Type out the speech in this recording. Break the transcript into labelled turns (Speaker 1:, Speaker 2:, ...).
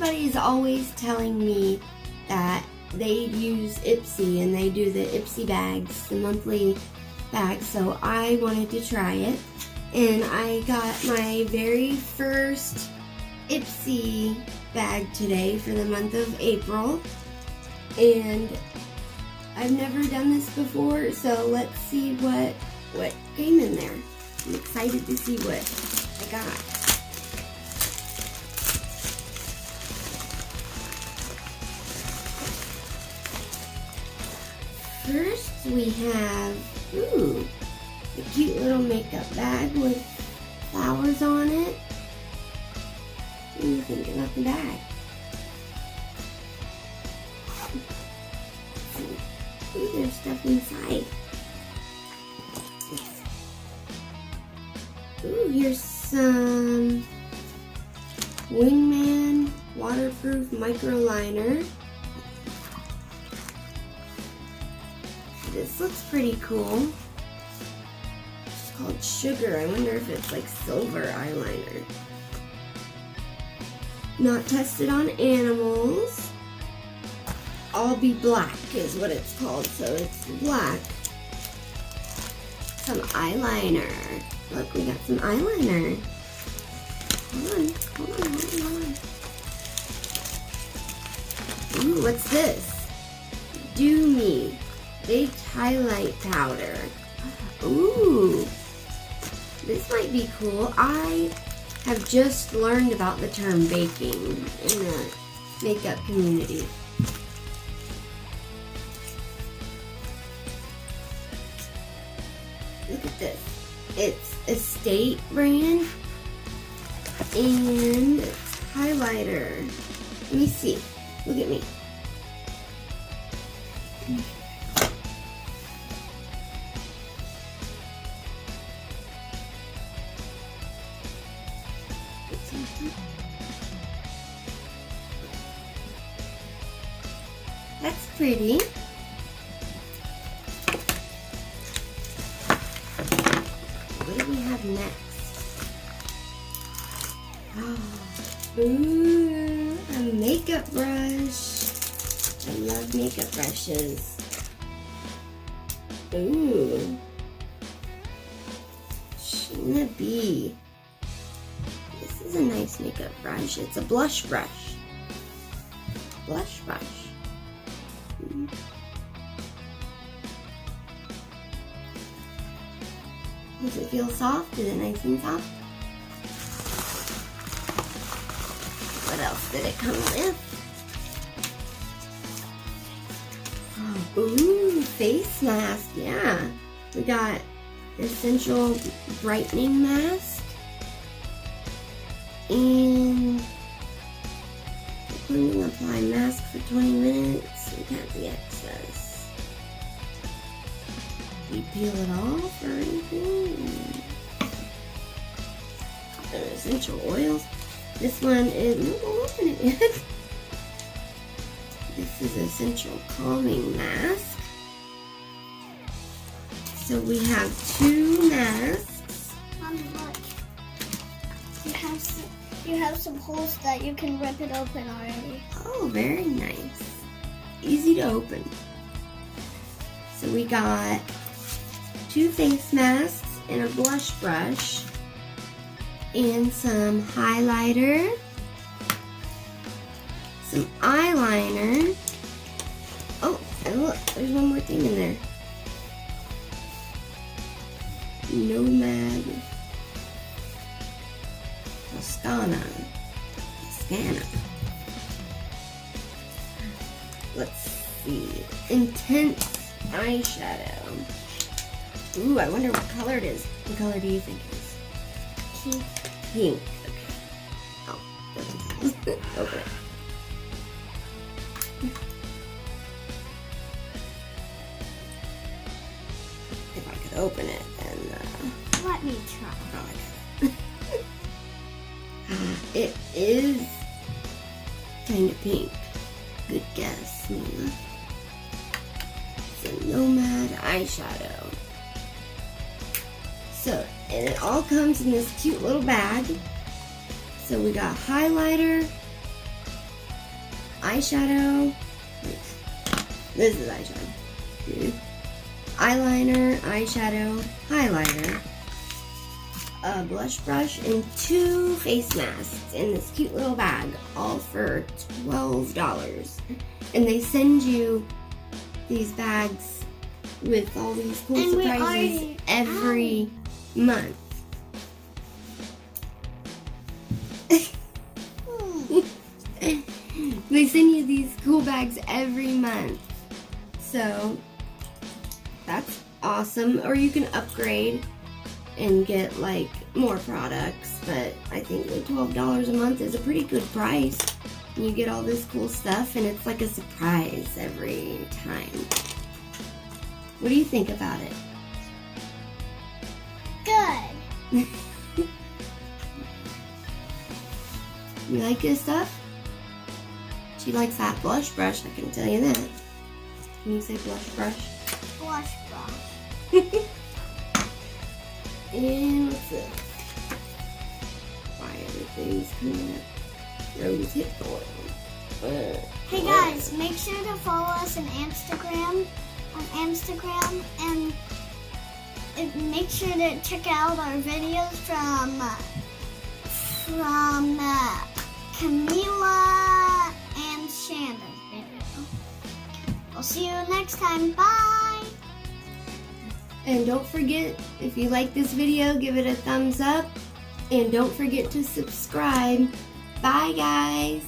Speaker 1: everybody is always telling me that they use IPSY and they do the IPSY bags, the monthly bags, so I wanted to try it. And I got my very first IPSY bag today for the month of April. And I've never done this before, so let's see what came in there. I'm excited to see what I got. First we have, a cute little makeup bag with flowers on it. What do you think about the bag? Ooh, there's stuff inside. Ooh, here's some Wingman waterproof micro liner. This looks pretty cool. It's called Sugar. I wonder if it's like silver eyeliner. Not tested on animals. All Be Black is what it's called, so it's black. Some eyeliner. Look, we got some eyeliner. Hold on. Ooh, what's this? Do Me Baked Highlight Powder. Ooh, this might be cool. I have just learned about the term baking in the makeup community. Look at this. It's Estate brand and it's highlighter. Let me see. Look at me. That's pretty. What do we have next? Oh, ooh, a makeup brush. I love makeup brushes. Ooh, Sheena B. This is a nice makeup brush. It's a blush brush. Blush brush. Does it feel soft? Is it nice and soft? What else did it come with? Oh, ooh, face mask. Yeah. We got Essential Brightening Mask. And clean and apply mask for 20 minutes and pat the excess. You peel it off or anything? Essential oils. This one is, don't open it yet. This is Essential Calming Mask. So we have 2 masks.
Speaker 2: Mommy, look. You have some holes that you can rip it open already.
Speaker 1: Oh, very nice. Easy to open. So we got 2 face masks and a blush brush and some highlighter, some eyeliner. Oh, and look, there's one more thing in there. Nomad Mascara. Let's see. Intense eyeshadow. Ooh, I wonder what color it is. What color do you think it is?
Speaker 2: Pink.
Speaker 1: Pink. Okay. Oh, open it. If I could open it, then
Speaker 2: Let me try.
Speaker 1: oh, I got it. It is kind of pink. Good guess, Mila. It's a Nomad eyeshadow. So, and it all comes in this cute little bag. So we got highlighter, eyeshadow. This is eyeshadow. Eyeliner, eyeshadow, highlighter, a blush brush, and 2 face masks in this cute little bag, all for $12. And they send you these bags with all these cool surprises every month. They send you these cool bags every month. So that's awesome. Or you can upgrade and get like more products, but I think that $12 a month is a pretty good price. And you get all this cool stuff, and it's like a surprise every time. What do you think about it?
Speaker 2: Good.
Speaker 1: You like this stuff? She likes that blush brush, I can tell you that. Can you say blush brush?
Speaker 2: Blush brush.
Speaker 1: And what's this? Why everything's coming up? Rose hip oil.
Speaker 2: Hey guys, make sure to follow us on Instagram, and make sure to check out our videos from Camila and Shanda's video. I'll see you next time. Bye!
Speaker 1: And don't forget, if you like this video, give it a thumbs up. And don't forget to subscribe. Bye, guys.